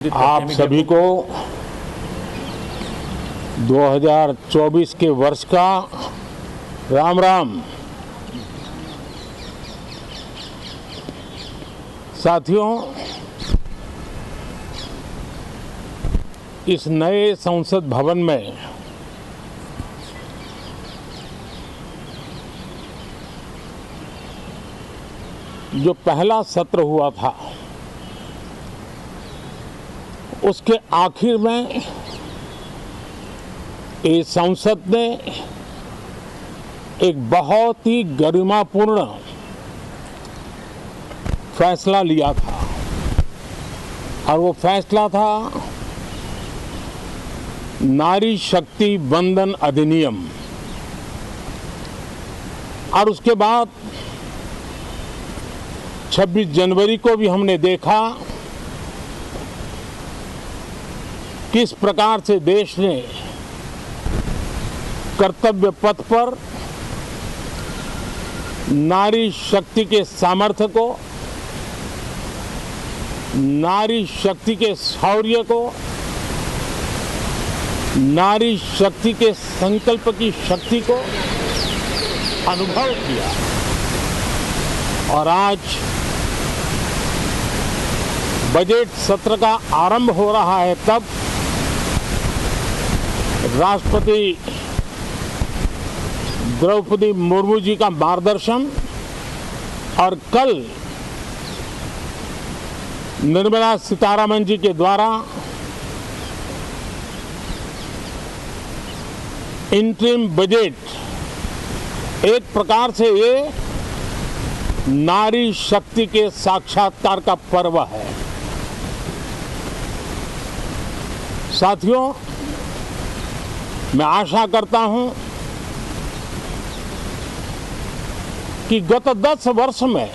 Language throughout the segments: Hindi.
आप सभी को 2024 के वर्ष का राम राम। साथियों, इस नए संसद भवन में जो पहला सत्र हुआ था, उसके आखिर में इस संसद ने एक बहुत ही गरिमापूर्ण फैसला लिया था और वो फैसला था नारी शक्ति वंदन अधिनियम। और उसके बाद 26 जनवरी को भी हमने देखा किस प्रकार से देश ने कर्तव्य पथ पर नारी शक्ति के सामर्थ्य को, नारी शक्ति के शौर्य को, नारी शक्ति के संकल्प की शक्ति को अनुभव किया। और आज बजट सत्र का आरंभ हो रहा है, तब राष्ट्रपति द्रौपदी मुर्मू जी का मार्गदर्शन और कल निर्मला सीतारमण जी के द्वारा इंटरिम बजट एक प्रकार से ये नारी शक्ति के साक्षात्कार का पर्व है। साथियों, मैं आशा करता हूं कि गत 10 वर्ष में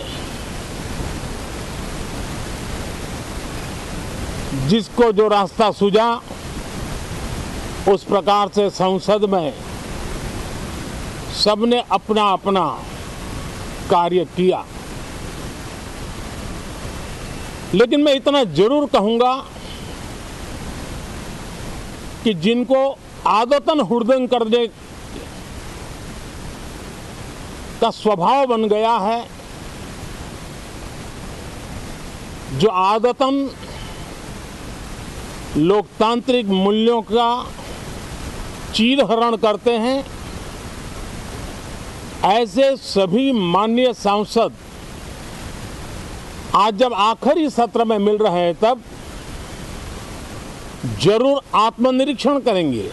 जिसको जो रास्ता सूझा, उस प्रकार से संसद में सबने अपना अपना कार्य किया। लेकिन मैं इतना जरूर कहूंगा कि जिनको आदतन हुड़दंग करने का स्वभाव बन गया है, जो आदतन लोकतांत्रिक मूल्यों का चीरहरण करते हैं, ऐसे सभी माननीय सांसद आज जब आखिरी सत्र में मिल रहे हैं, तब जरूर आत्मनिरीक्षण करेंगे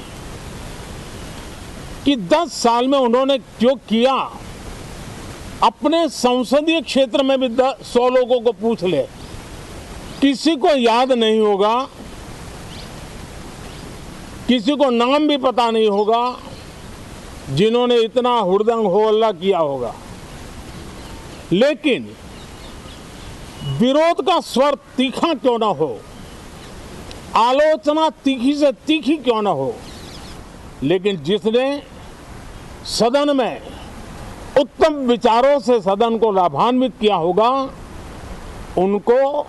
कि 10 साल में उन्होंने जो किया। अपने संसदीय क्षेत्र में भी 100 लोगों को पूछ ले, किसी को याद नहीं होगा, किसी को नाम भी पता नहीं होगा जिन्होंने इतना हुड़दंग हो हल्ला किया होगा। लेकिन विरोध का स्वर तीखा क्यों ना हो, आलोचना तीखी से तीखी क्यों ना हो, लेकिन जिसने सदन में उत्तम विचारों से सदन को लाभान्वित किया होगा, उनको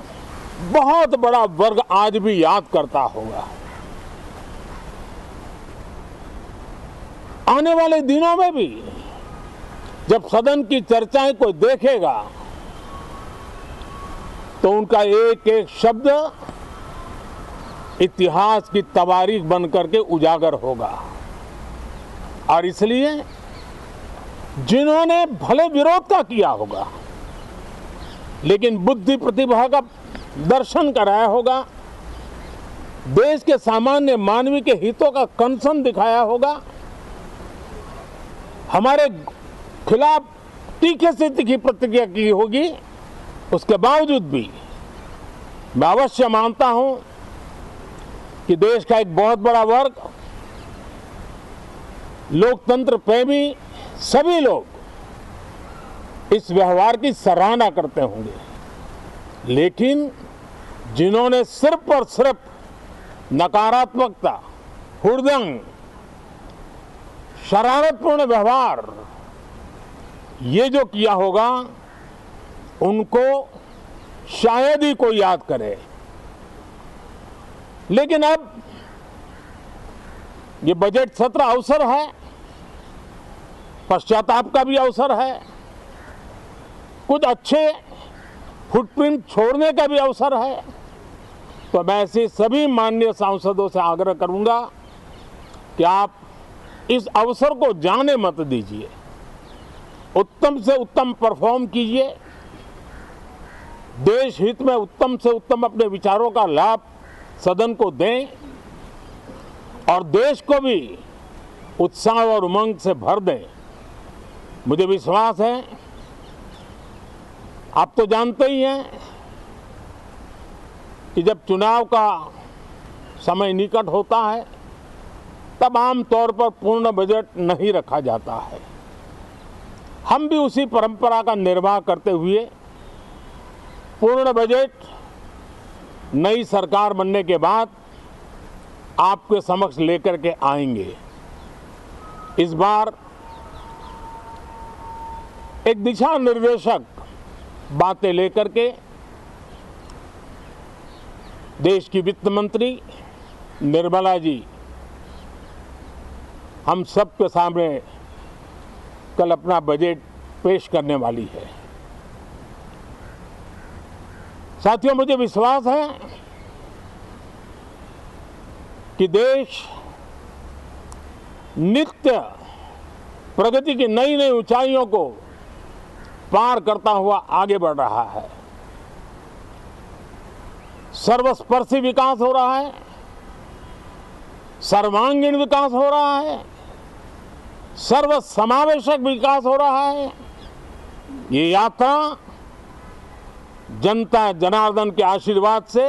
बहुत बड़ा वर्ग आज भी याद करता होगा। आने वाले दिनों में भी जब सदन की चर्चाएं कोई देखेगा, तो उनका एक एक शब्द इतिहास की तवारीख बन करके उजागर होगा। और इसलिए जिन्होंने भले विरोध का किया होगा, लेकिन बुद्धि प्रतिभा का दर्शन कराया होगा, देश के सामान्य मानवी के हितों का कंसर्न दिखाया होगा, हमारे खिलाफ तीखे से तीखी प्रतिक्रिया की होगी, उसके बावजूद भी मैं अवश्य मानता हूं कि देश का एक बहुत बड़ा वर्ग, लोकतंत्र प्रेमी सभी लोग इस व्यवहार की सराहना करते होंगे। लेकिन जिन्होंने सिर्फ और सिर्फ नकारात्मकता, हुड़दंग, शरारतपूर्ण व्यवहार ये जो किया होगा, उनको शायद ही कोई याद करे। लेकिन अब ये बजट सत्र अवसर है, पश्चाताप का भी अवसर है, कुछ अच्छे फुटप्रिंट छोड़ने का भी अवसर है। तो मैं ऐसे सभी माननीय सांसदों से आग्रह करूंगा कि आप इस अवसर को जाने मत दीजिए, उत्तम से उत्तम परफॉर्म कीजिए, देश हित में उत्तम से उत्तम अपने विचारों का लाभ सदन को दें और देश को भी उत्साह और उमंग से भर दें। मुझे विश्वास है, आप तो जानते ही हैं कि जब चुनाव का समय निकट होता है तब आमतौर पर पूर्ण बजट नहीं रखा जाता है। हम भी उसी परंपरा का निर्वाह करते हुए पूर्ण बजट नई सरकार बनने के बाद आपके समक्ष लेकर के आएंगे। इस बार एक दिशा निर्देशक बातें लेकर के देश की वित्त मंत्री निर्मला जी हम सबके सामने कल अपना बजट पेश करने वाली है। साथियों, मुझे विश्वास है कि देश नित्य प्रगति की नई नई ऊंचाइयों को पार करता हुआ आगे बढ़ रहा है। सर्वस्पर्शी विकास हो रहा है, सर्वांगीण विकास हो रहा है, सर्व समावेशक विकास हो रहा है। ये यात्रा जनता जनार्दन के आशीर्वाद से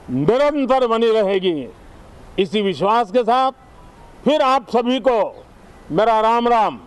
निरंतर बनी रहेगी। इसी विश्वास के साथ फिर आप सभी को मेरा राम राम।